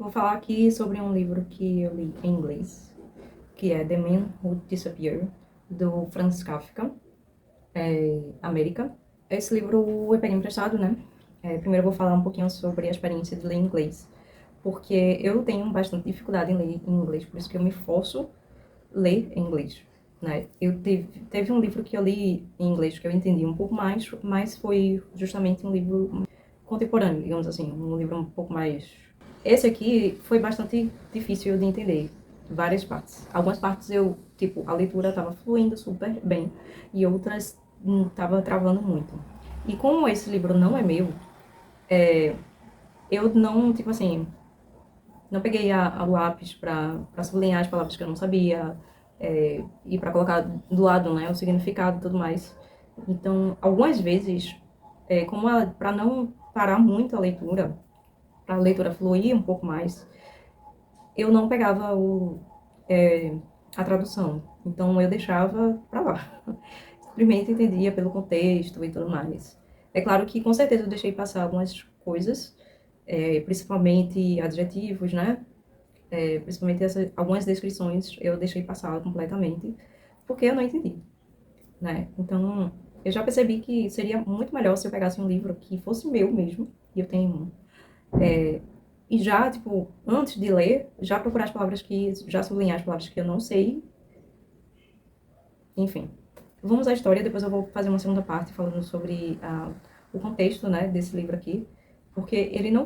Vou falar aqui sobre um livro que eu li em inglês, que é The Man Who Disappeared, do Franz Kafka, América. Esse livro eu peguei emprestado, né? Primeiro eu vou falar um pouquinho sobre a experiência de ler em inglês, porque eu tenho bastante dificuldade em ler em inglês, por isso que eu me forço a ler em inglês, né? Teve um livro que eu li em inglês que eu entendi um pouco mais, mas foi justamente um livro contemporâneo, digamos assim, um livro um pouco mais... Esse aqui foi bastante difícil de entender, várias partes. Algumas partes eu, tipo, a leitura estava fluindo super bem e outras estava travando muito. E como esse livro não é meu, eu não, tipo assim, não peguei o lápis para sublinhar as palavras que eu não sabia, e para colocar do lado, né, o significado e tudo mais. Então, algumas vezes, como para não parar muito a leitura, para a leitura fluir um pouco mais, eu não pegava a tradução. Então, eu deixava para lá. Simplesmente entendia pelo contexto e tudo mais. É claro que, com certeza, eu deixei passar algumas coisas, principalmente adjetivos, né? Principalmente algumas descrições eu deixei passar completamente, porque eu não entendi, né? Então, eu já percebi que seria muito melhor se eu pegasse um livro que fosse meu mesmo, e eu tenho um, e já, tipo, antes de ler, já procurar as palavras já sublinhar as palavras que eu não sei, enfim. Vamos à história, depois eu vou fazer uma segunda parte falando sobre o contexto, né, desse livro aqui, porque ele não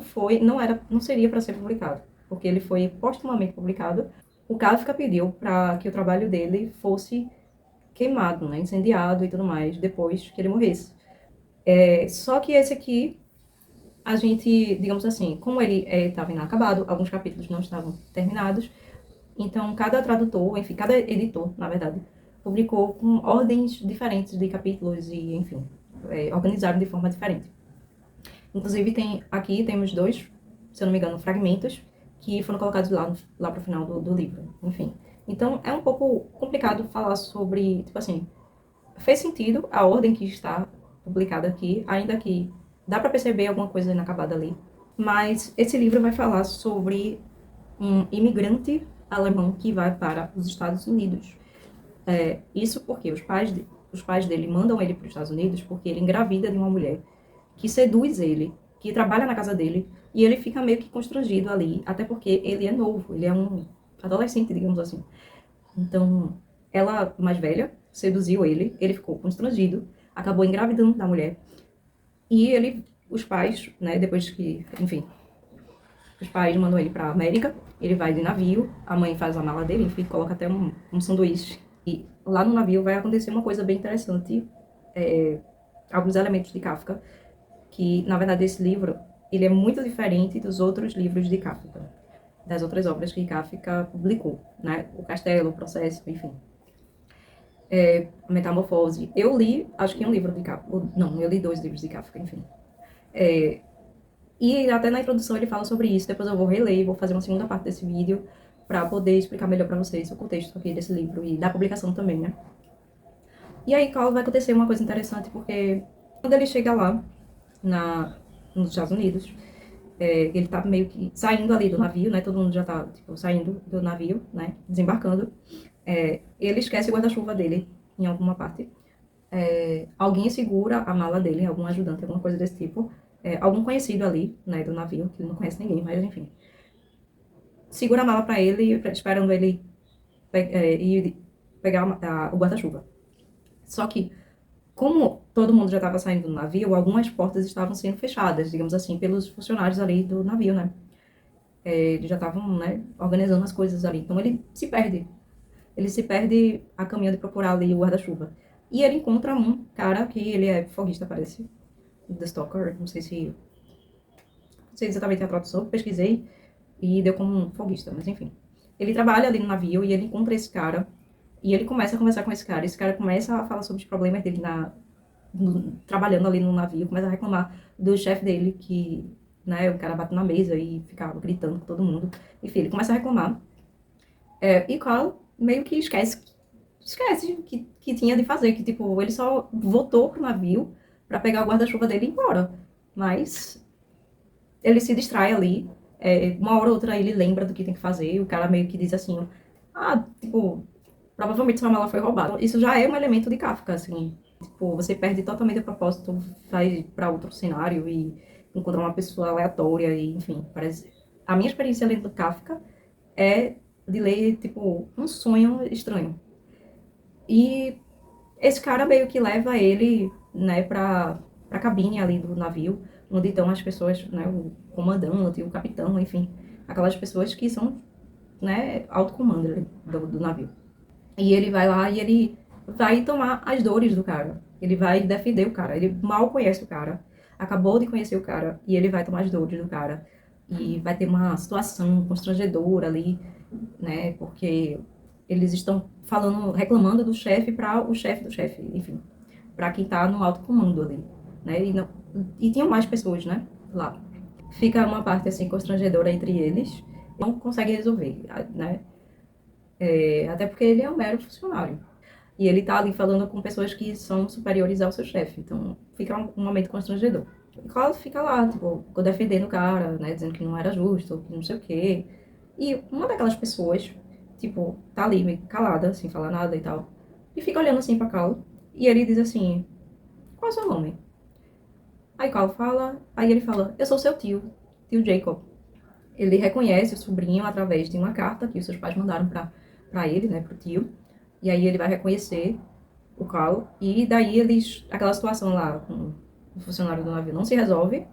seria para ser publicado, porque ele foi postumamente publicado. O Kafka pediu para que o trabalho dele fosse queimado, né, incendiado e tudo mais, depois que ele morresse. Só que esse aqui, a gente, digamos assim, como ele estava inacabado, alguns capítulos não estavam terminados, então cada tradutor, enfim, cada editor, na verdade, publicou com ordens diferentes de capítulos e, enfim, organizaram de forma diferente. Inclusive, aqui temos dois, se eu não me engano, fragmentos que foram colocados lá para o final do livro, enfim. Então, é um pouco complicado falar sobre, tipo assim, fez sentido a ordem que está publicada aqui, ainda que dá para perceber alguma coisa inacabada ali. Mas esse livro vai falar sobre um imigrante alemão que vai para os Estados Unidos. Isso porque os pais dele mandam ele para os Estados Unidos porque ele engravida de uma mulher que seduz ele, que trabalha na casa dele, e ele fica meio que constrangido ali, até porque ele é novo, ele é um adolescente, digamos assim. Então, ela, mais velha, seduziu ele, ele ficou constrangido, acabou engravidando da mulher, e os pais, né, depois que, enfim, os pais mandam ele pra América, ele vai de navio, a mãe faz a mala dele, enfim, coloca até um sanduíche. E lá no navio vai acontecer uma coisa bem interessante, alguns elementos de Kafka, que, na verdade, esse livro, ele é muito diferente dos outros livros de Kafka, das outras obras que Kafka publicou, né? O Castelo, o Processo, enfim. Metamorfose. Eu li, acho que um livro de Kafka, não, eu li dois livros de Kafka, enfim. E até na introdução ele fala sobre isso, depois eu vou reler, vou fazer uma segunda parte desse vídeo para poder explicar melhor para vocês o contexto aqui desse livro e da publicação também, né? E aí, Carl, vai acontecer uma coisa interessante, porque quando ele chega lá, nos Estados Unidos, ele tá meio que saindo ali do navio, né? Todo mundo já tá, tipo, saindo do navio, né? Desembarcando. Ele esquece o guarda-chuva dele em alguma parte. Alguém segura a mala dele, algum ajudante, alguma coisa desse tipo. Algum conhecido ali, né, do navio, que ele não conhece ninguém, mas enfim. Segura a mala pra ele, esperando ele ir pegar o guarda-chuva. Só que, como todo mundo já estava saindo do navio, algumas portas estavam sendo fechadas, digamos assim, pelos funcionários ali do navio, né? Eles já estavam, né, organizando as coisas ali. Então ele se perde. Ele se perde a caminho de procurar ali o guarda-chuva. E ele encontra um cara que ele é foguista, parece. The Stalker, não sei exatamente a tradução, pesquisei e deu como um foguista, mas enfim. Ele trabalha ali no navio e ele encontra esse cara e ele começa a conversar com esse cara. Esse cara começa a falar sobre os problemas dele trabalhando ali no navio, começa a reclamar do chefe dele que, né, o cara bate na mesa e ficava gritando com todo mundo. Enfim, ele começa a reclamar. E Carl meio que esquece que tinha de fazer, que tipo, ele só voltou pro navio pra pegar o guarda-chuva dele e ir embora. Mas ele se distrai ali, Uma hora ou outra ele lembra do que tem que fazer, e o cara meio que diz assim, tipo, provavelmente sua mala foi roubada. Isso já é um elemento de Kafka, assim. Tipo, você perde totalmente o propósito, vai pra outro cenário e encontra uma pessoa aleatória e, enfim, parece... A minha experiência lendo Kafka é de ler, tipo, um sonho estranho. E esse cara meio que leva ele, né, pra cabine ali do navio, onde estão as pessoas, né, o comandante, o capitão, enfim, aquelas pessoas que são, né, alto comando ali do navio. E ele vai lá e ele vai tomar as dores do cara. Ele vai defender o cara. Ele mal conhece o cara. Acabou de conhecer o cara e ele vai tomar as dores do cara. E vai ter uma situação constrangedora ali, né? Porque eles estão falando, reclamando do chefe para o chefe do chefe, enfim, para quem tá no alto comando ali, né? E tinham mais pessoas, né? Lá. Fica uma parte assim constrangedora entre eles. Não consegue resolver, né? Até porque ele é um mero funcionário. E ele tá ali falando com pessoas que são superiores ao seu chefe. Então, fica um momento constrangedor. E Klaus fica lá, tipo, defendendo o cara, né? Dizendo que não era justo, que não sei o quê. E uma daquelas pessoas, tipo, tá ali meio calada, sem falar nada e tal. E fica olhando assim pra Cal. E ele diz assim, qual é o seu nome? Aí Cal fala, aí ele fala, eu sou seu tio, tio Jacob. Ele reconhece o sobrinho através de uma carta que os seus pais mandaram pra ele, né, pro tio. E aí ele vai reconhecer o Cal. E daí aquela situação lá com o funcionário do navio não se resolve.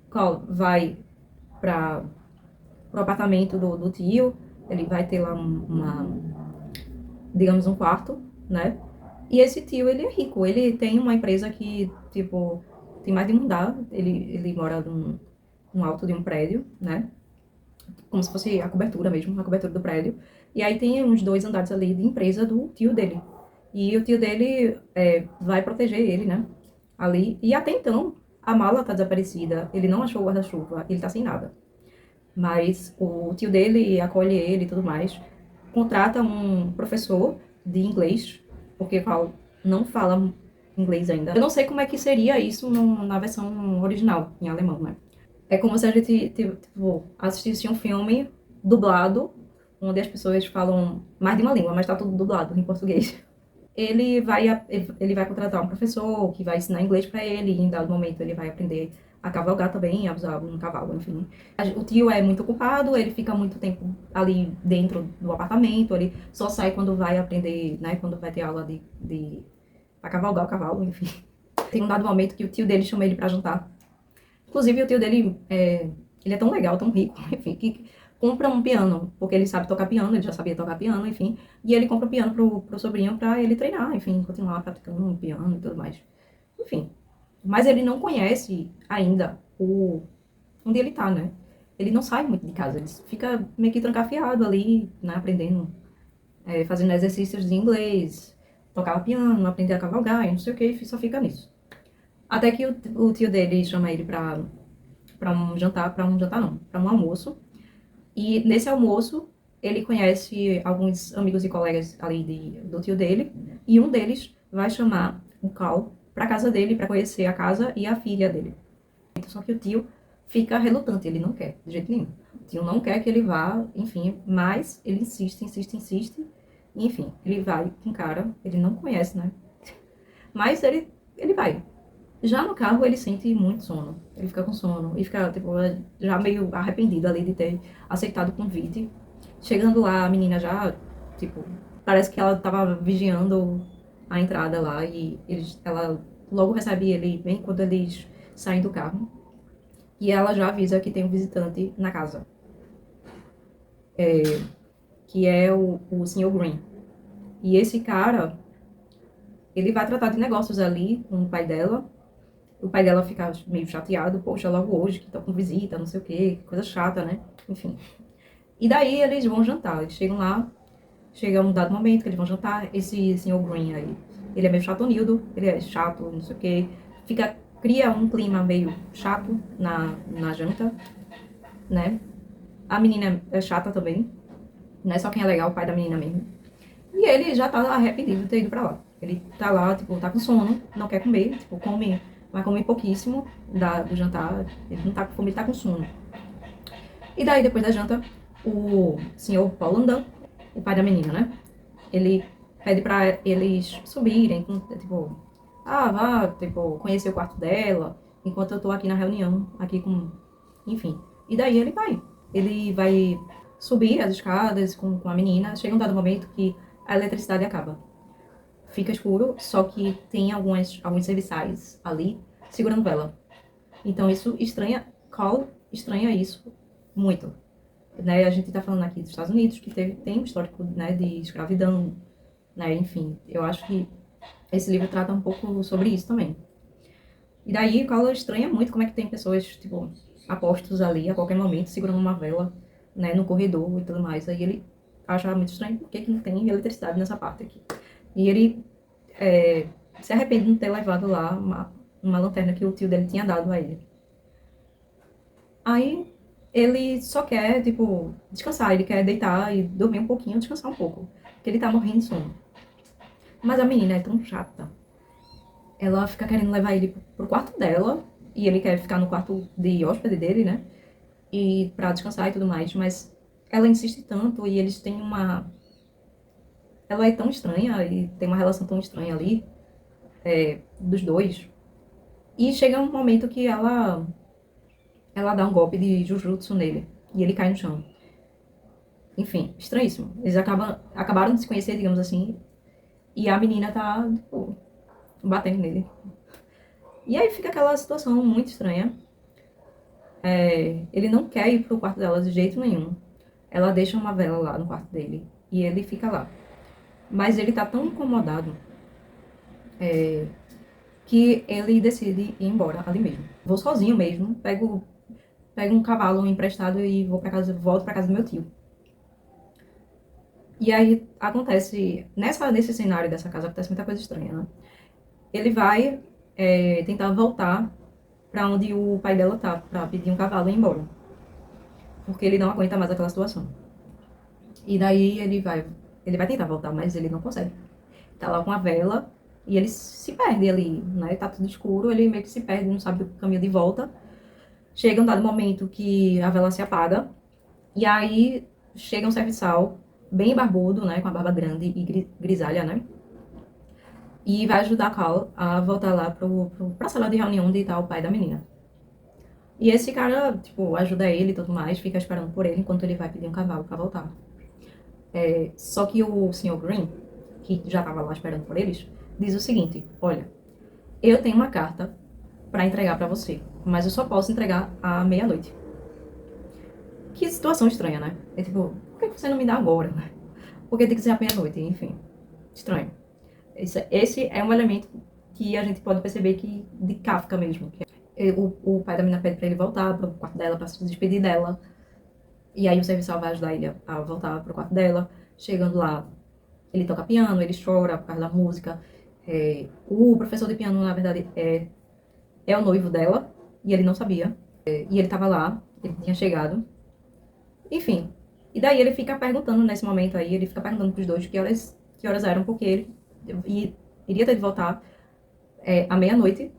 O Cal vai para pro apartamento do tio. Ele vai ter lá digamos, um quarto, né? E esse tio, ele é rico. Ele tem uma empresa que, tipo, tem mais de um andar. Ele mora num alto de um prédio, né? Como se fosse a cobertura mesmo, a cobertura do prédio. E aí tem uns 2 andares ali de empresa do tio dele. E o tio dele vai proteger ele, né? Ali. E até então, a mala tá desaparecida. Ele não achou o guarda-chuva. Ele tá sem nada. Mas o tio dele acolhe ele e tudo mais. Contrata um professor de inglês, porque Val não fala inglês ainda. Eu não sei como é que seria isso na versão original, em alemão, né? É como se a gente, tipo, assistisse um filme dublado, onde as pessoas falam mais de uma língua, mas tá tudo dublado em português. Ele vai contratar um professor que vai ensinar inglês para ele, e em dado momento ele vai aprender a cavalgar também, a usar um cavalo, enfim. O tio é muito ocupado, ele fica muito tempo ali dentro do apartamento, ele só sai quando vai aprender, né, quando vai ter aula pra cavalgar o cavalo, enfim. Tem um dado momento que o tio dele chama ele para jantar. Inclusive, o tio dele, ele é tão legal, tão rico, enfim, que compra um piano, porque ele sabe tocar piano, ele já sabia tocar piano, enfim, e ele compra o piano pro sobrinho pra ele treinar, enfim, continuar praticando um piano e tudo mais. Enfim, mas ele não conhece ainda onde ele tá, né? Ele não sai muito de casa, ele fica meio que trancafiado ali, né, aprendendo, fazendo exercícios de inglês, tocar piano, aprender a cavalgar, e não sei o que, e só fica nisso. Até que o tio dele chama ele pra um jantar não, pra um almoço. E nesse almoço, ele conhece alguns amigos e colegas ali do tio dele, e um deles vai chamar o Cal pra casa dele pra conhecer a casa e a filha dele. Só que o tio fica relutante, ele não quer, de jeito nenhum. O tio não quer que ele vá, enfim, mas ele insiste, insiste, insiste. E, enfim, ele vai com o cara, ele não conhece, né? Mas ele vai. Já no carro, ele sente muito sono. Ele fica com sono e fica, tipo, já meio arrependido ali de ter aceitado o convite. Chegando lá, a menina já, tipo, parece que ela tava vigiando a entrada lá e ela logo recebe ele bem quando eles saem do carro. E ela já avisa que tem um visitante na casa, que é o Sr. Green. E esse cara, ele vai tratar de negócios ali com o pai dela. O pai dela fica meio chateado, poxa, logo hoje que tô com visita, não sei o quê, coisa chata, né? Enfim. E daí eles vão jantar, eles chegam lá, chega um dado momento que eles vão jantar, esse senhor Green aí, ele é meio chatonildo, ele é chato, não sei o quê, cria um clima meio chato na janta, né? A menina é chata também, não é só quem é legal, o pai da menina mesmo. E ele já tá arrependido de ter ido pra lá. Ele tá lá, tipo, tá com sono, não quer comer, tipo, vai comer pouquíssimo do jantar. Ele não tá com fome, ele tá com sono. E daí, depois da janta, o senhor Paul Landan, o pai da menina, né? Ele pede pra eles subirem, tipo, vá, tipo, conhecer o quarto dela, enquanto eu tô aqui na reunião, aqui com, enfim. E daí ele vai subir as escadas com a menina, chega um dado momento que a eletricidade acaba. Fica escuro, só que tem alguns serviçais ali segurando vela. Então isso estranha, Cole estranha isso muito. Né? A gente está falando aqui dos Estados Unidos, que tem um histórico, né, de escravidão, né? Enfim, eu acho que esse livro trata um pouco sobre isso também. E daí, Cole estranha muito como é que tem pessoas, tipo, apostos ali a qualquer momento, segurando uma vela, né, no corredor e tudo mais. Aí ele acha muito estranho porque que não tem eletricidade nessa parte aqui. E ele se arrepende de não ter levado lá uma lanterna que o tio dele tinha dado a ele. Aí ele só quer, tipo, descansar, ele quer deitar e dormir um pouquinho, descansar um pouco, porque ele tá morrendo de sono. Mas a menina é tão chata. Ela fica querendo levar ele pro quarto dela, e ele quer ficar no quarto de hóspede dele, né? E pra descansar e tudo mais, mas ela insiste tanto e eles têm uma. Ela é tão estranha e tem uma relação tão estranha ali, dos dois. E chega um momento que ela dá um golpe de Jujutsu nele. E ele cai no chão. Enfim, estranhíssimo. Eles acabaram de se conhecer, digamos assim. E a menina tá, tipo, batendo nele. E aí fica aquela situação muito estranha. Ele não quer ir pro quarto dela de jeito nenhum. Ela deixa uma vela lá no quarto dele. E ele fica lá. Mas ele tá tão incomodado que ele decide ir embora ali mesmo. Vou sozinho mesmo, pego um cavalo emprestado e volto pra casa do meu tio. E aí acontece, nesse cenário dessa casa, acontece muita coisa estranha, né? Ele vai tentar voltar pra onde o pai dela tá, pra pedir um cavalo e ir embora. Porque ele não aguenta mais aquela situação. E daí ele vai tentar voltar, mas ele não consegue. Tá lá com a vela e ele se perde ali, né? Tá tudo escuro, ele meio que se perde, não sabe o caminho de volta. Chega um dado momento que a vela se apaga, e aí chega um serviçal bem barbudo, né? Com a barba grande e grisalha, né? E vai ajudar a Cal a voltar lá pra sala de reunião onde tá o pai da menina. E esse cara, tipo, ajuda ele e tudo mais, fica esperando por ele enquanto ele vai pedir um cavalo pra voltar. Só que o Sr. Green, que já tava lá esperando por eles, diz o seguinte: olha, eu tenho uma carta pra entregar pra você, mas eu só posso entregar à meia-noite. Que situação estranha, né? É tipo, por que você não me dá agora, né? Porque tem que ser à meia-noite, enfim. Estranho. Esse é um elemento que a gente pode perceber que de Kafka mesmo. Que o pai da menina pede pra ele voltar pro quarto dela pra se despedir dela. E aí o serviçal vai ajudar ele a voltar pro quarto dela. Chegando lá, ele toca piano, ele chora por causa da música. O professor de piano, na verdade, é o noivo dela. E ele não sabia. E ele tava lá, ele tinha chegado. Enfim. E daí ele fica perguntando nesse momento aí, ele fica perguntando pros dois que horas eram, porque iria ter de voltar à meia-noite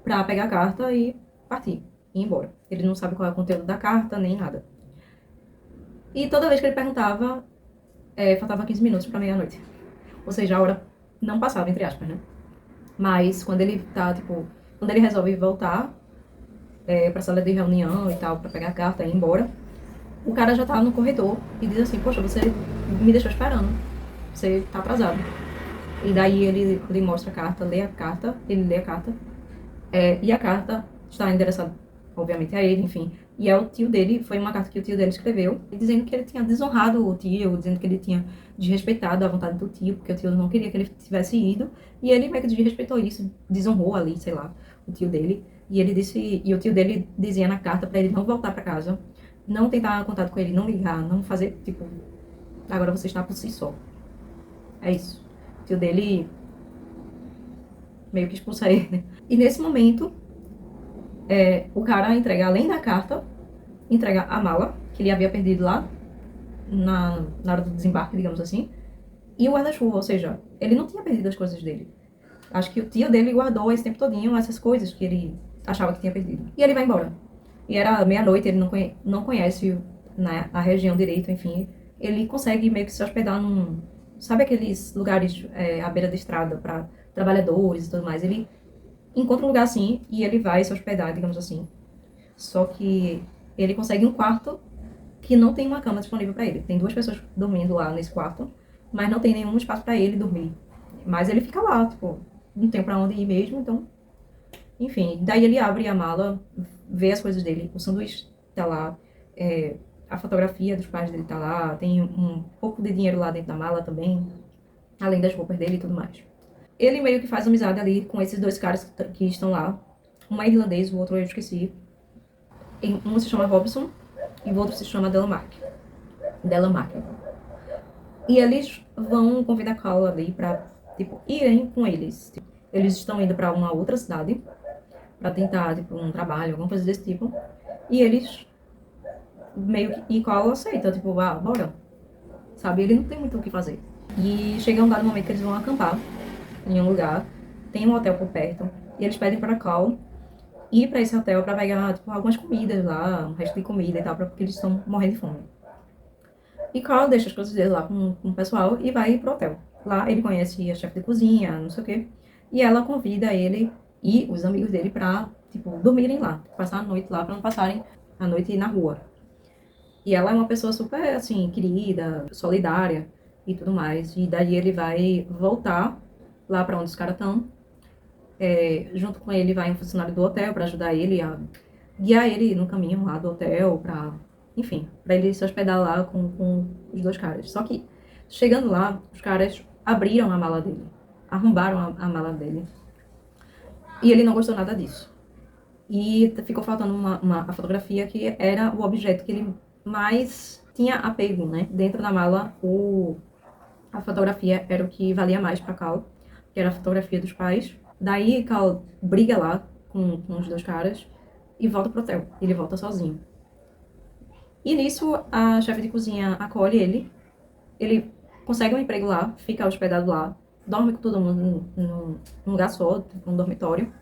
pra pegar a carta e partir, ir embora. Ele não sabe qual é o conteúdo da carta, nem nada. E toda vez que ele perguntava, faltava 15 minutos pra meia-noite. Ou seja, a hora não passava, entre aspas, né? Mas quando ele tá, tipo, quando ele resolve voltar pra sala de reunião e tal, pra pegar a carta e ir embora, o cara já tá no corredor e diz assim: poxa, você me deixou esperando, você tá atrasado. E daí ele mostra a carta, ele lê a carta, e a carta está endereçada, obviamente, a ele, enfim. E é o tio dele, foi uma carta que o tio dele escreveu, dizendo que ele tinha desonrado o tio, dizendo que ele tinha desrespeitado a vontade do tio, porque o tio não queria que ele tivesse ido, e ele meio que desrespeitou isso, desonrou ali, sei lá, o tio dele. E o tio dele dizia na carta para ele não voltar para casa, não tentar contato com ele, não ligar, não fazer, tipo, agora você está por si só. É isso. O tio dele meio que expulsa ele, né? E nesse momento, o cara entrega, além da carta, entrega a mala, que ele havia perdido lá, na hora do desembarque, digamos assim, e o guarda-chuva, ou seja, ele não tinha perdido as coisas dele. Acho que o tio dele guardou esse tempo todinho essas coisas que ele achava que tinha perdido. E ele vai embora. E era meia-noite, ele não conhece na região direito, enfim, ele consegue meio que se hospedar num, sabe aqueles lugares à beira da estrada para trabalhadores e tudo mais, ele encontra um lugar assim e ele vai se hospedar, digamos assim. Só que ele consegue um quarto que não tem uma cama disponível para ele. Tem duas pessoas dormindo lá nesse quarto, mas não tem nenhum espaço para ele dormir. Mas ele fica lá, tipo, não tem para onde ir mesmo, então, enfim. Daí ele abre a mala, vê as coisas dele, o sanduíche tá lá, a fotografia dos pais dele tá lá, tem um pouco de dinheiro lá dentro da mala também, além das roupas dele e tudo mais. Ele meio que faz amizade ali com esses dois caras que estão lá. Um é irlandês, o outro eu esqueci. Um se chama Robson e o outro se chama Delamark. Delamark. E eles vão convidar Carl ali pra, tipo, irem com eles. Tipo, eles estão indo pra uma outra cidade pra tentar, tipo, um trabalho, alguma coisa desse tipo. E eles meio que... E Carl aceita, tipo, ah, bora. Sabe? Ele não tem muito o que fazer. E chega um dado momento que eles vão acampar em um lugar. Tem um hotel por perto. E eles pedem pra Carl ir pra esse hotel pra pegar, tipo, algumas comidas lá, um resto de comida e tal, porque eles estão morrendo de fome. E Carl deixa as coisas dele lá com o pessoal e vai pro hotel. Lá ele conhece a chefe de cozinha, não sei o quê. E ela convida ele e os amigos dele pra, tipo, dormirem lá. Passar a noite lá pra não passarem a noite na rua. E ela é uma pessoa super, assim, querida, solidária e tudo mais. E daí ele vai voltar lá pra onde os caras estão. Junto com ele vai um funcionário do hotel pra ajudar ele a guiar ele no caminho lá do hotel pra, enfim, pra ele se hospedar lá com os dois caras. Só que, chegando lá, os caras abriram a mala dele, arrombaram a mala dele. E ele não gostou nada disso. E ficou faltando a fotografia que era o objeto que ele mais tinha apego, né? Dentro da mala, a fotografia era o que valia mais pra Cal, que era a fotografia dos pais. Daí Cal briga lá com os dois caras e volta pro hotel. Ele volta sozinho. E nisso, a chefe de cozinha acolhe ele. Ele consegue um emprego lá, fica hospedado lá, dorme com todo mundo num lugar só, num dormitório.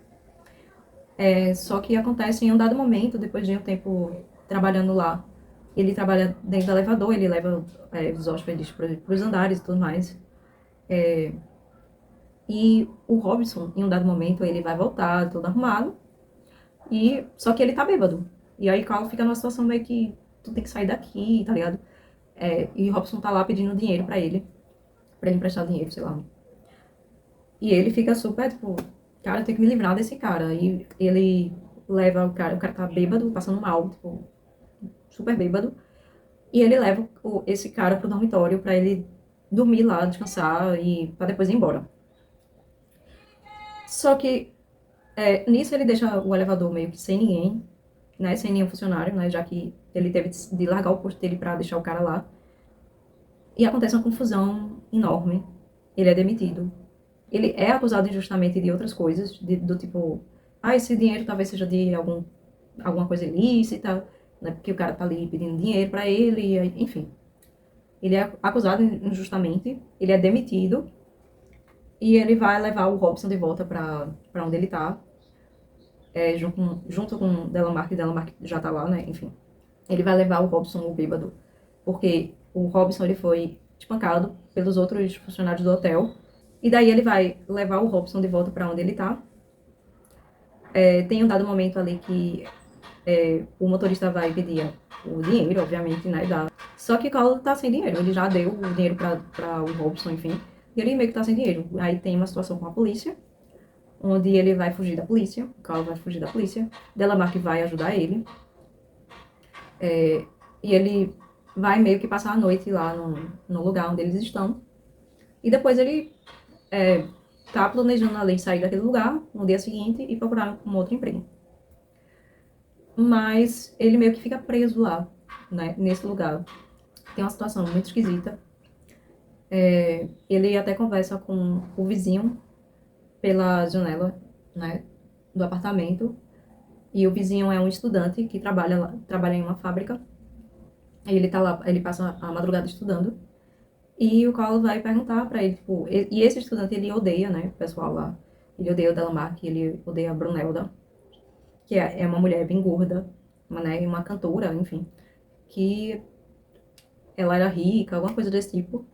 Só que acontece em um dado momento, depois de um tempo trabalhando lá, ele trabalha dentro do elevador, ele leva os hóspedes para os andares e tudo mais. E o Robson, em um dado momento, ele vai voltar todo arrumado, só que ele tá bêbado. E aí Carl fica numa situação meio que tu tem que sair daqui, tá ligado? E o Robson tá lá pedindo dinheiro pra ele emprestar dinheiro, sei lá. E ele fica super, tipo, cara, eu tenho que me livrar desse cara. E ele leva o cara tá bêbado, passando mal, tipo, super bêbado. E ele leva esse cara pro dormitório pra ele dormir lá, descansar e pra depois ir embora. Só que nisso ele deixa o elevador meio que sem ninguém, né? Sem nenhum funcionário, né? Já que ele teve de largar o posto dele pra deixar o cara lá. E acontece uma confusão enorme. Ele é demitido. Ele é acusado injustamente de outras coisas, do tipo, esse dinheiro talvez seja de alguma coisa ilícita, né? Porque o cara tá ali pedindo dinheiro pra ele, enfim. Ele é acusado injustamente, ele é demitido e ele vai levar o Robson de volta pra onde ele tá, junto com Delamark, e Delamark já tá lá, né? Enfim. Ele vai levar o Robson, o bêbado, porque o Robson ele foi espancado pelos outros funcionários do hotel. E daí ele vai levar o Robson de volta pra onde ele tá. Tem um dado momento ali que o motorista vai pedir o dinheiro, obviamente, né? Só que o Carl tá sem dinheiro. Ele já deu o dinheiro pra o Robson, enfim. E ele meio que tá sem dinheiro. Aí tem uma situação com a polícia, onde ele vai fugir da polícia. O Carl vai fugir da polícia. Delamark vai ajudar ele. E ele vai meio que passar a noite lá no lugar onde eles estão. E depois ele tá planejando ali sair daquele lugar no dia seguinte e procurar um outro emprego. Mas ele meio que fica preso lá, né, nesse lugar. Tem uma situação muito esquisita. Ele até conversa com o vizinho pela janela, né, do apartamento. E o vizinho é um estudante que trabalha em uma fábrica. E ele tá lá, ele passa a madrugada estudando. E o Carl vai perguntar pra ele, tipo, e esse estudante, ele odeia, né, o pessoal lá. Ele odeia o Delamark, ele odeia a Brunelda, que é uma mulher bem gorda, né, uma cantora, enfim, que ela era rica, alguma coisa desse tipo.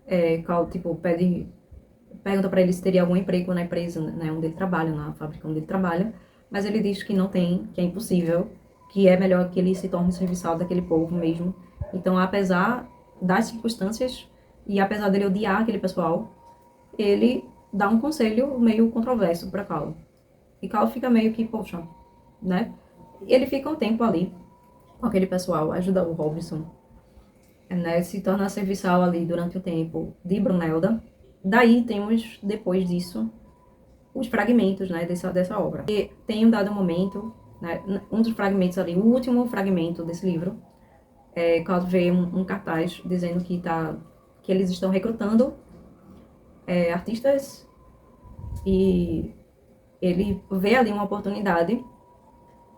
Cal, tipo, pergunta pra ele se teria algum emprego na empresa, né, onde ele trabalha, na fábrica onde ele trabalha, mas ele diz que não tem, que é impossível, que é melhor que ele se torne serviçal daquele povo mesmo. Então, apesar das circunstâncias e apesar dele odiar aquele pessoal, ele dá um conselho meio controverso pra Cal. E Cal fica meio que, poxa, né? Ele fica um tempo ali com aquele pessoal, ajuda o Robinson, né? Se torna serviçal ali durante o tempo de Brunelda. Daí temos, depois disso, os fragmentos, né, dessa obra. E tem um dado momento, né, um dos fragmentos ali, o último fragmento desse livro, quando vê um cartaz dizendo que eles estão recrutando artistas e ele vê ali uma oportunidade,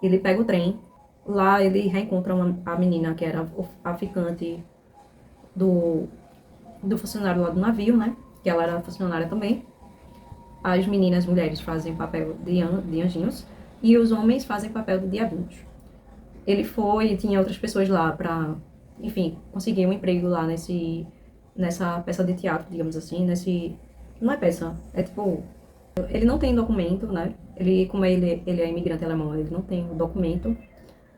ele pega o trem, lá ele reencontra a menina que era a ficante do, do funcionário lá do navio, né, que ela era funcionária também. As meninas, mulheres, fazem papel de anjinhos e os homens fazem papel de diabinhos. Ele foi, tinha outras pessoas lá pra, enfim, conseguir um emprego lá nessa peça de teatro, digamos assim, não é peça, é tipo, ele não tem documento, né? Como ele é imigrante alemão, ele não tem documento,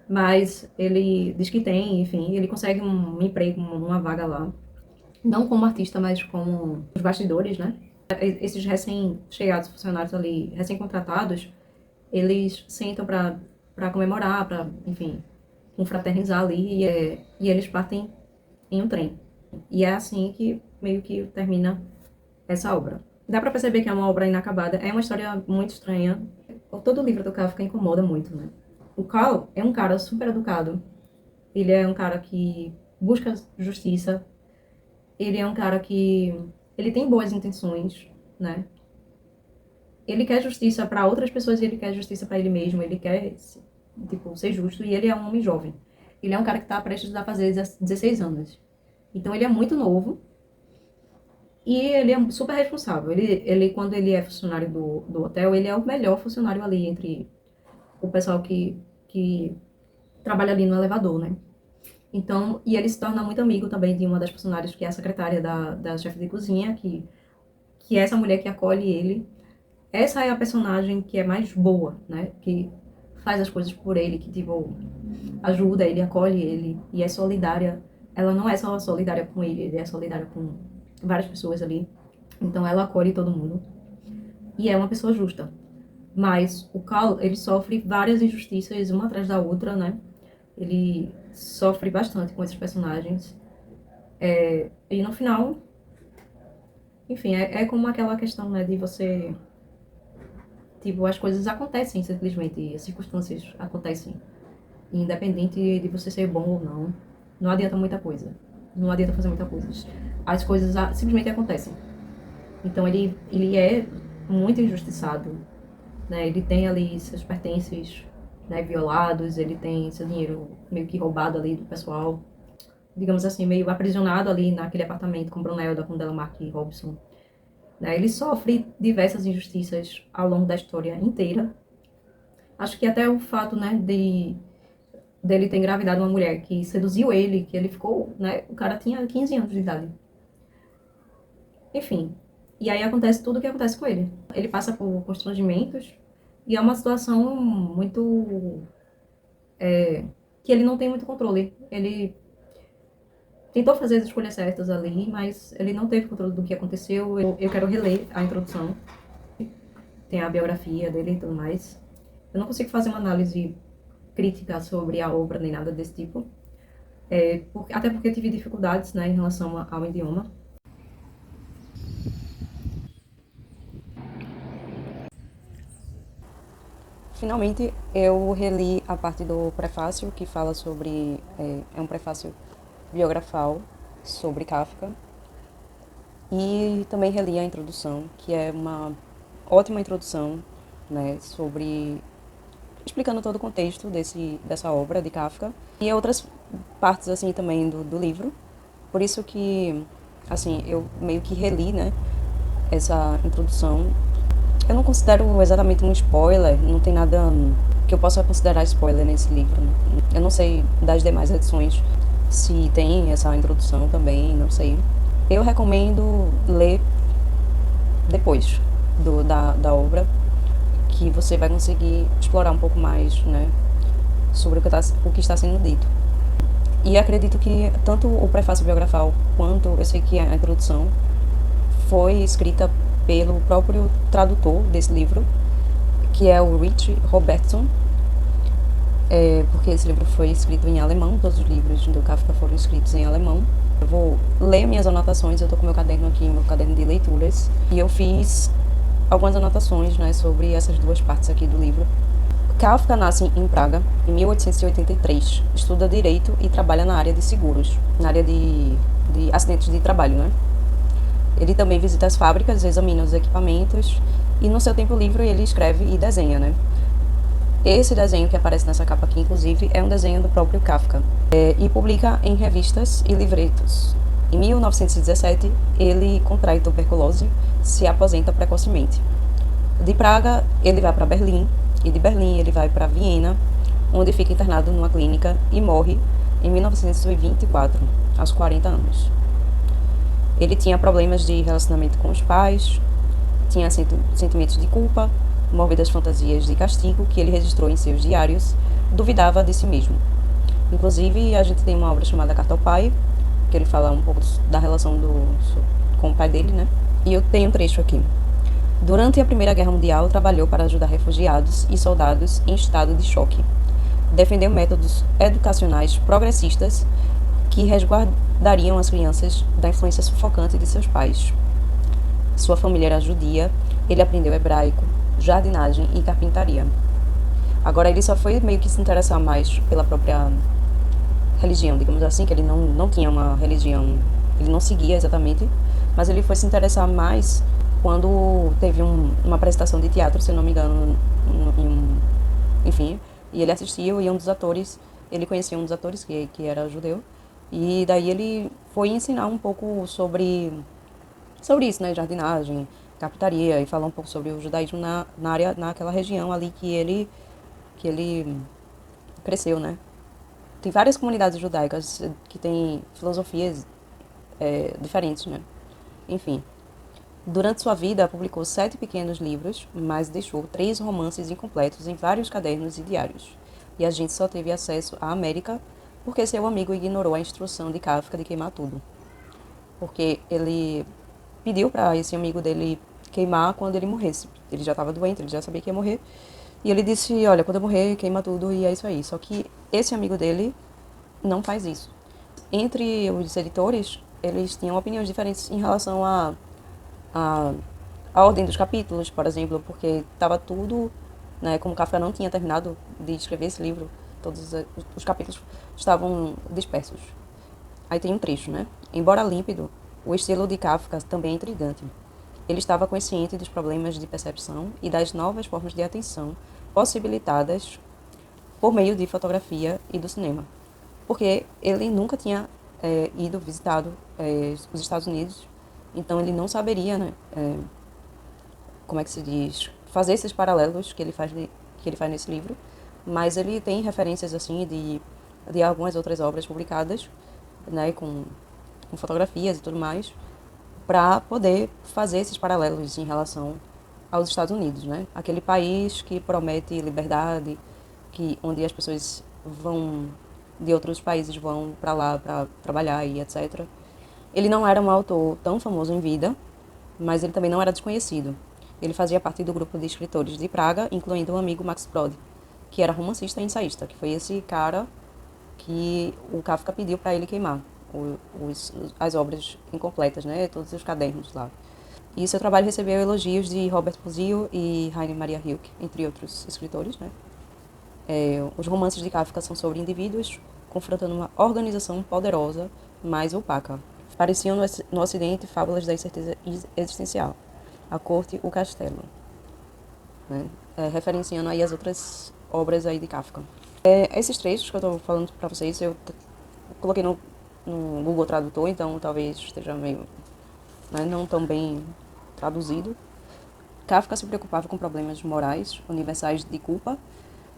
mas ele diz que tem, enfim, ele consegue um emprego, uma vaga lá, não como artista, mas como os bastidores, né? Esses recém-chegados funcionários ali, recém-contratados, eles sentam para comemorar, para, enfim, confraternizar ali, e eles partem em um trem. E é assim que meio que termina essa obra. Dá para perceber que é uma obra inacabada, é uma história muito estranha. Todo livro do Kafka incomoda muito, né? O Karl é um cara super educado, ele é um cara que busca justiça, ele é um cara que ele tem boas intenções, né? Ele quer justiça para outras pessoas e ele quer justiça para ele mesmo, ele quer, tipo, ser justo e ele é um homem jovem. Ele é um cara que está prestes a fazer 16 anos. Então ele é muito novo e ele é super responsável. Quando ele é funcionário do hotel, ele é o melhor funcionário ali entre o pessoal que trabalha ali no elevador, né? Então, e ele se torna muito amigo também de uma das funcionárias, que é a secretária da chefe de cozinha, que é essa mulher que acolhe ele. Essa é a personagem que é mais boa, né? Que faz as coisas por ele, que, tipo, ajuda ele, acolhe ele e é solidária. Ela não é só solidária com ele é solidária com várias pessoas ali. Então, ela acolhe todo mundo. E é uma pessoa justa. Mas o Karl, ele sofre várias injustiças, uma atrás da outra, né? Ele sofre bastante com esses personagens. E no final, enfim, é como aquela questão, né, de você... Tipo, as coisas acontecem simplesmente, as circunstâncias acontecem. Independente de você ser bom ou não, não adianta muita coisa. Não adianta fazer muita coisa. As coisas simplesmente acontecem. Então ele é muito injustiçado, né? Ele tem ali seus pertences, né, violados, ele tem seu dinheiro meio que roubado ali do pessoal, digamos assim, meio aprisionado ali naquele apartamento com Brunelda, com Delamarque e Robson. Né? Ele sofre diversas injustiças ao longo da história inteira. Acho que até o fato, né, dele ter engravidado uma mulher que seduziu ele, que ele ficou, né, o cara tinha 15 anos de idade. Enfim, e aí acontece tudo o que acontece com ele. Ele passa por constrangimentos e é uma situação muito... que ele não tem muito controle. Ele tentou fazer as escolhas certas ali, mas ele não teve controle do que aconteceu. Eu quero reler a introdução. Tem a biografia dele e tudo mais. Eu não consigo fazer uma análise crítica sobre a obra nem nada desse tipo. Até porque eu tive dificuldades, né, em relação ao idioma. Finalmente, eu reli a parte do prefácio, que fala sobre... é um prefácio biografal sobre Kafka. E também reli a introdução, que é uma ótima introdução, né, sobre... explicando todo o contexto dessa obra de Kafka. E outras partes, assim, também do livro. Por isso que, assim, eu meio que reli, né, essa introdução. Eu não considero exatamente um spoiler, não tem nada que eu possa considerar spoiler nesse livro. Eu não sei das demais edições, se tem essa introdução também, não sei. Eu recomendo ler depois da obra, que você vai conseguir explorar um pouco mais, né, sobre o que está sendo dito. E acredito que tanto o prefácio biografal quanto eu sei que a introdução foi escrita pelo próprio tradutor desse livro, que é o Rich Robertson, porque esse livro foi escrito em alemão, todos os livros do Kafka foram escritos em alemão. Eu vou ler minhas anotações, eu tô com meu caderno aqui, meu caderno de leituras, e eu fiz algumas anotações, né, sobre essas duas partes aqui do livro. Kafka nasce em Praga em 1883, estuda direito e trabalha na área de seguros, na área de acidentes de trabalho, né? Ele também visita as fábricas, examina os equipamentos e no seu tempo livre ele escreve e desenha, né? Esse desenho que aparece nessa capa aqui, inclusive, é um desenho do próprio Kafka, e publica em revistas e livretos. Em 1917, ele contrai tuberculose, se aposenta precocemente. De Praga, ele vai para Berlim, e de Berlim ele vai para Viena, onde fica internado numa clínica e morre em 1924, aos 40 anos. Ele tinha problemas de relacionamento com os pais, tinha sentimentos de culpa, mórbidas fantasias de castigo que ele registrou em seus diários, duvidava de si mesmo. Inclusive, a gente tem uma obra chamada Carta ao Pai, que ele fala um pouco da relação com o pai dele, né? E eu tenho um trecho aqui. Durante a Primeira Guerra Mundial, trabalhou para ajudar refugiados e soldados em estado de choque. Defendeu métodos educacionais progressistas que resguardariam as crianças da influência sufocante de seus pais. Sua família era judia, ele aprendeu hebraico, jardinagem e carpintaria. Agora ele só foi meio que se interessar mais pela própria religião, digamos assim, que ele não tinha uma religião, ele não seguia exatamente, mas ele foi se interessar mais quando teve uma apresentação de teatro, se eu não me engano, enfim, e ele assistiu e um dos atores, ele conhecia um dos atores que era judeu, e daí ele foi ensinar um pouco sobre isso, né, jardinagem, carpintaria, e falar um pouco sobre o judaísmo naquela região ali que ele cresceu, né. Tem várias comunidades judaicas que têm filosofias diferentes, né. Enfim, durante sua vida publicou 7 pequenos livros, mas deixou 3 romances incompletos em vários cadernos e diários. E a gente só teve acesso à América porque seu amigo ignorou a instrução de Kafka de queimar tudo. Porque ele pediu para esse amigo dele queimar quando ele morresse. Ele já estava doente, ele já sabia que ia morrer. E ele disse, olha, quando eu morrer, queima tudo e é isso aí. Só que esse amigo dele não faz isso. Entre os editores, eles tinham opiniões diferentes em relação a ordem dos capítulos, por exemplo, porque estava tudo, né, como Kafka não tinha terminado de escrever esse livro, todos os capítulos estavam dispersos. Aí tem um trecho, né? Embora límpido, o estilo de Kafka também é intrigante. Ele estava consciente dos problemas de percepção e das novas formas de atenção possibilitadas por meio de fotografia e do cinema. Porque ele nunca tinha visitado os Estados Unidos, então ele não saberia, né, como é que se diz, fazer esses paralelos que ele faz nesse livro, mas ele tem referências assim de algumas outras obras publicadas, né, com fotografias e tudo mais, para poder fazer esses paralelos em relação aos Estados Unidos, né? Aquele país que promete liberdade, onde as pessoas de outros países vão para lá para trabalhar e etc. Ele não era um autor tão famoso em vida, mas ele também não era desconhecido. Ele fazia parte do grupo de escritores de Praga, incluindo o amigo Max Brod, que era romancista e ensaísta, que foi esse cara que o Kafka pediu para ele queimar as obras incompletas, né, todos os cadernos lá. E seu trabalho recebeu elogios de Robert Musil e Rainer Maria Rilke, entre outros escritores, né. Os romances de Kafka são sobre indivíduos confrontando uma organização poderosa, mas opaca. Pareciam no Ocidente fábulas da incerteza existencial. A corte, o castelo, né? Referenciando aí as outras obras aí de Kafka. Esses trechos que eu estou falando para vocês, eu coloquei no Google Tradutor, então talvez esteja meio, né, não tão bem traduzido. Kafka se preocupava com problemas morais universais de culpa,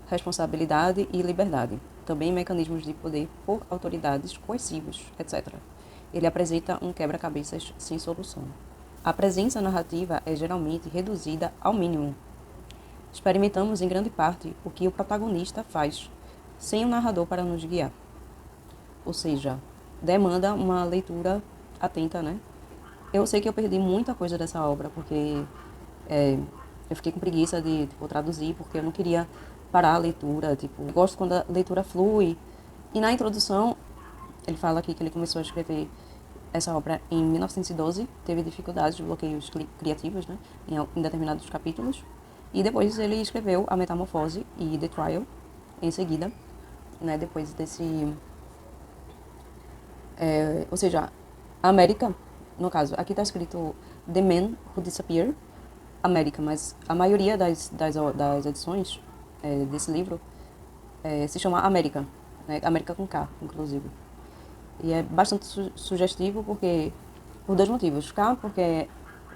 responsabilidade e liberdade. também mecanismos de poder por autoridades coercivos, etc. Ele apresenta um quebra-cabeças sem solução. A presença narrativa é geralmente reduzida ao mínimo. Experimentamos em grande parte o que o protagonista faz, sem um narrador para nos guiar. Ou seja, demanda uma leitura atenta, né? Eu sei que eu perdi muita coisa dessa obra, porque eu fiquei com preguiça de traduzir, porque eu não queria parar a leitura. Eu gosto quando a leitura flui. E na introdução, ele fala aqui que ele começou a escrever essa obra em 1912, teve dificuldades de bloqueios criativos, né, em determinados capítulos. E depois ele escreveu A Metamorfose e The Trial, em seguida, né, depois desse... ou seja, a América, no caso, aqui está escrito The Man Who Disappeared, América, mas a maioria das edições desse livro se chama América, né? América com K, inclusive. E é bastante sugestivo por dois motivos. K, porque é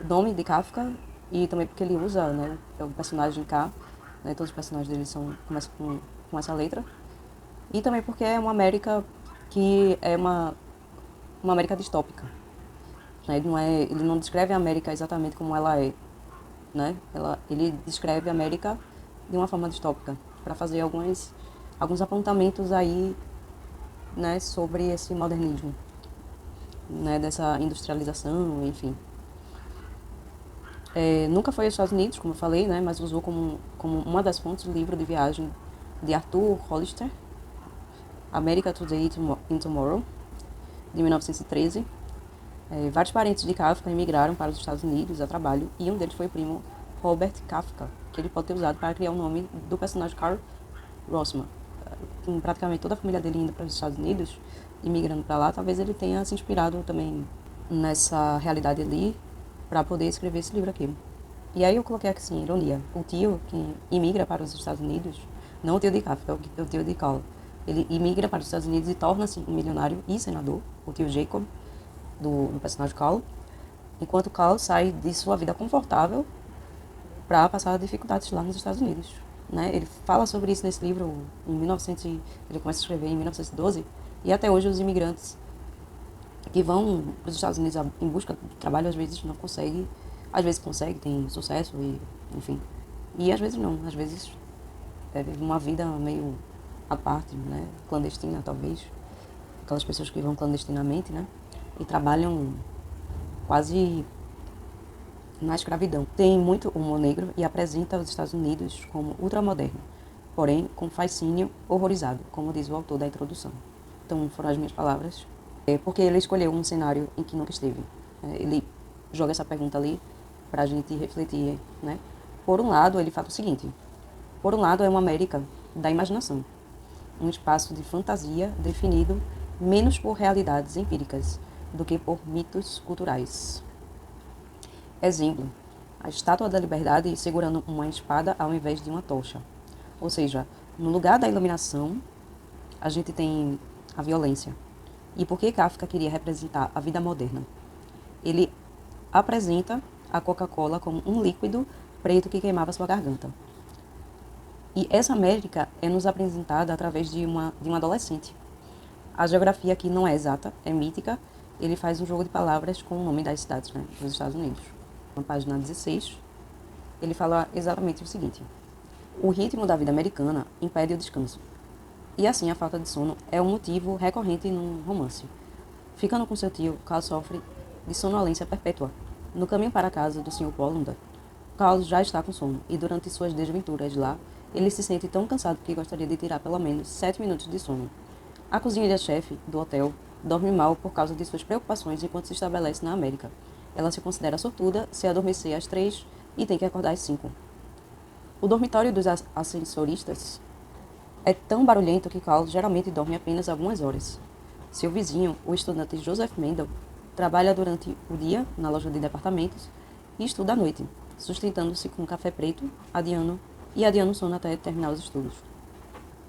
o nome de Kafka, e também porque ele usa, né, o personagem K, né, todos os personagens dele começam com essa letra. E também porque é uma América que é uma América distópica. Né? Ele não descreve a América exatamente como ela é. Né? Ele descreve a América de uma forma distópica, para fazer alguns apontamentos aí, né, sobre esse modernismo, né, dessa industrialização, enfim. Nunca foi aos Estados Unidos, como eu falei, né, mas usou como uma das fontes o livro de viagem de Arthur Hollister, America Today and Tomorrow, de 1913. Vários parentes de Kafka emigraram para os Estados Unidos a trabalho, e um deles foi o primo Robert Kafka, que ele pode ter usado para criar o nome do personagem Karl Rossmann. Com praticamente toda a família dele indo para os Estados Unidos, imigrando para lá, talvez ele tenha se inspirado também nessa realidade ali para poder escrever esse livro aqui. E aí eu coloquei aqui assim, ironia. O tio que imigra para os Estados Unidos, não o tio de Kafka, o tio de Karl, ele imigra para os Estados Unidos e torna-se um milionário e senador, o tio Jacob, do personagem Karl, enquanto Karl sai de sua vida confortável para passar dificuldades lá nos Estados Unidos. Né? Ele fala sobre isso nesse livro ele começa a escrever em 1912, e até hoje os imigrantes que vão para os Estados Unidos em busca de trabalho às vezes não conseguem, às vezes conseguem, tem sucesso, e, enfim, e às vezes não, às vezes é uma vida meio à parte, né? Clandestina talvez, aquelas pessoas que vão clandestinamente, né? E trabalham quase na escravidão. Tem muito humor negro e apresenta os Estados Unidos como ultramoderno, porém com fascínio horrorizado, como diz o autor da introdução. Então foram as minhas palavras, porque ele escolheu um cenário em que nunca esteve. Ele joga essa pergunta ali para a gente refletir, né? Por um lado, ele fala o seguinte: por um lado é uma América da imaginação, um espaço de fantasia definido menos por realidades empíricas do que por mitos culturais. Exemplo, a Estátua da Liberdade segurando uma espada ao invés de uma tocha. Ou seja, no lugar da iluminação, a gente tem a violência. E por que Kafka queria representar a vida moderna? Ele apresenta a Coca-Cola como um líquido preto que queimava sua garganta. E essa América é nos apresentada através de uma adolescente. A geografia aqui não é exata, é mítica. Ele faz um jogo de palavras com o nome das cidades, né, dos Estados Unidos. Na página 16, ele fala exatamente o seguinte: o ritmo da vida americana impede o descanso. E assim a falta de sono é um motivo recorrente num romance. Ficando com seu tio, Carl sofre de sonolência perpétua. No caminho para a casa do Sr. Polander, Carl já está com sono, e durante suas desventuras lá, ele se sente tão cansado que gostaria de tirar pelo menos 7 minutos de sono. A cozinheira-chefe do hotel dorme mal por causa de suas preocupações enquanto se estabelece na América. Ela se considera sortuda se adormecer às 3 e tem que acordar às 5. O dormitório dos ascensoristas é tão barulhento que Carl geralmente dorme apenas algumas horas. Seu vizinho, o estudante Joseph Mendel, trabalha durante o dia na loja de departamentos e estuda à noite, sustentando-se com café preto, adiando o sono até terminar os estudos.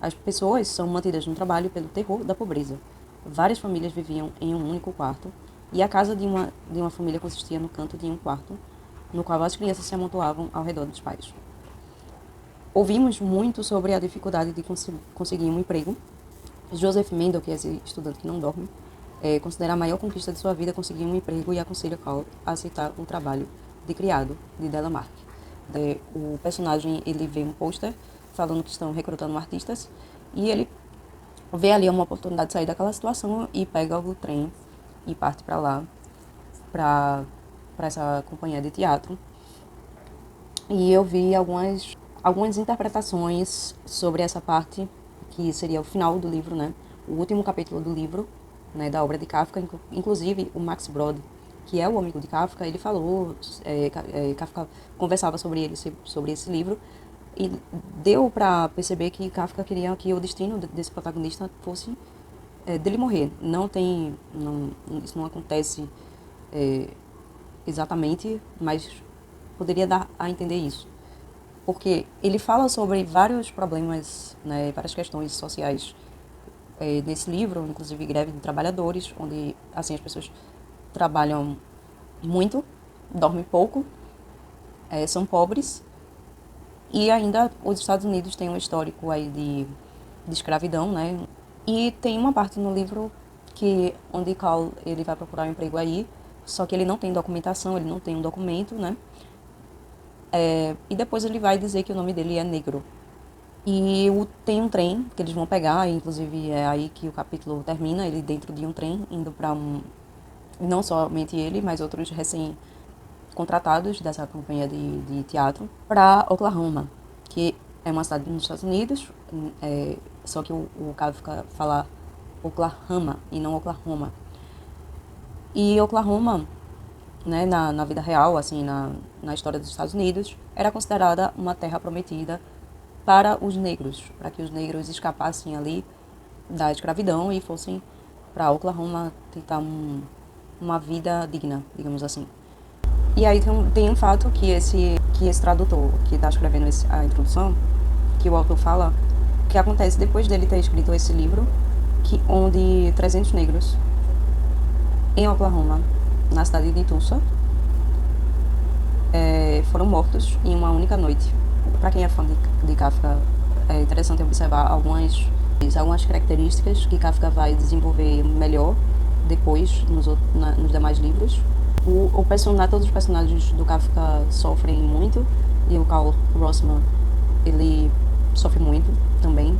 As pessoas são mantidas no trabalho pelo terror da pobreza. Várias famílias viviam em um único quarto, e a casa de uma família consistia no canto de um quarto, no qual as crianças se amontoavam ao redor dos pais. Ouvimos muito sobre a dificuldade de conseguir um emprego Joseph Mendel, que é esse estudante que não dorme, considera a maior conquista de sua vida conseguir um emprego e aconselha Carl a aceitar um trabalho de criado de Delamarque. O personagem, ele vê um pôster falando que estão recrutando artistas e ele vê ali uma oportunidade de sair daquela situação e pega o trem e parte para lá, para essa companhia de teatro. E eu vi algumas interpretações sobre essa parte, que seria o final do livro, né? O último capítulo do livro, né, da obra de Kafka. Inclusive, o Max Brod, que é o amigo de Kafka, ele falou, Kafka conversava sobre esse livro, e deu para perceber que Kafka queria que o destino desse protagonista fosse dele morrer. Isso não acontece exatamente, mas poderia dar a entender isso. Porque ele fala sobre vários problemas, né, várias questões sociais nesse livro, inclusive greve de trabalhadores, onde assim as pessoas trabalham muito, dormem pouco, são pobres, e ainda os Estados Unidos têm um histórico aí de escravidão, né? E tem uma parte no livro onde Carl ele vai procurar um emprego aí, só que ele não tem documentação, ele não tem um documento, né? E depois ele vai dizer que o nome dele é Negro. E tem um trem que eles vão pegar, inclusive é aí que o capítulo termina, ele dentro de um trem, indo para não somente ele, mas outros recém-contratados dessa companhia de teatro, para Oklahoma, que é uma cidade nos Estados Unidos, só que o Kafka fala Oklahoma e não Oklahoma. E Oklahoma, né, na vida real, assim, na história dos Estados Unidos, era considerada uma terra prometida para os negros, para que os negros escapassem ali da escravidão e fossem para Oklahoma tentar uma vida digna, digamos assim. E aí tem um fato que esse tradutor que está escrevendo a introdução, que o autor fala, que acontece depois dele ter escrito esse livro, onde 300 negros em Oklahoma, na cidade de Tulsa, foram mortos em uma única noite. Para quem é fã de Kafka, é interessante observar algumas características que Kafka vai desenvolver melhor depois nos demais livros. Todos os personagens do Kafka sofrem muito, e o Carl Grossman, ele sofre muito também.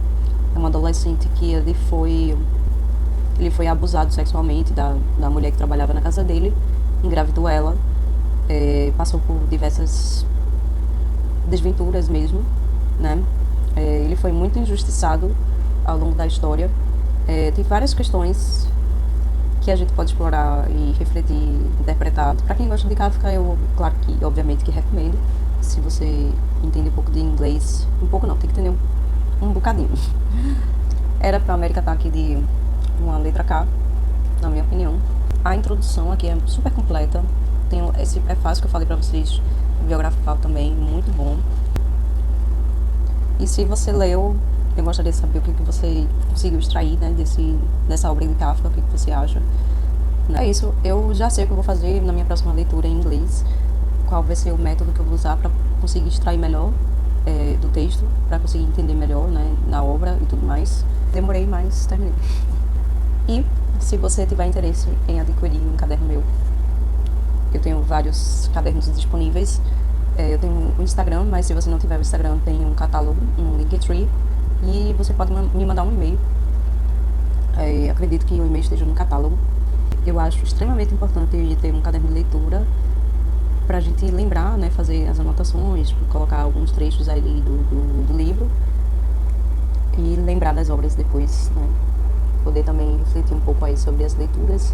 É um adolescente que ele foi abusado sexualmente da mulher que trabalhava na casa dele, engravidou ela, passou por diversas desventuras mesmo, né? Ele foi muito injustiçado ao longo da história. Tem várias questões que a gente pode explorar e refletir, interpretar. Para quem gosta de Kafka, claro que, obviamente, que recomendo. Se você entende um pouco de inglês, um pouco não, tem que entender um bocadinho. Era para a América estar aqui de uma letra K, na minha opinião. A introdução aqui é super completa. Tem esse prefácio que eu falei para vocês, biográfico também, muito bom. E se você leu, eu gostaria de saber o que você conseguiu extrair, né, dessa obra de Kafka, o que você acha. É isso, eu já sei o que eu vou fazer na minha próxima leitura em inglês, qual vai ser o método que eu vou usar para conseguir extrair melhor do texto, para conseguir entender melhor, né, na obra e tudo mais. Demorei, mas terminei. E se você tiver interesse em adquirir um caderno meu, eu tenho vários cadernos disponíveis. Eu tenho o Instagram, mas se você não tiver o Instagram, tem um catálogo, um Linktree, e você pode me mandar um e-mail. Acredito que o e-mail esteja no catálogo. Eu acho extremamente importante ter um caderno de leitura para a gente lembrar, né, fazer as anotações, colocar alguns trechos aí do livro e lembrar das obras depois, né? Poder também refletir um pouco aí sobre as leituras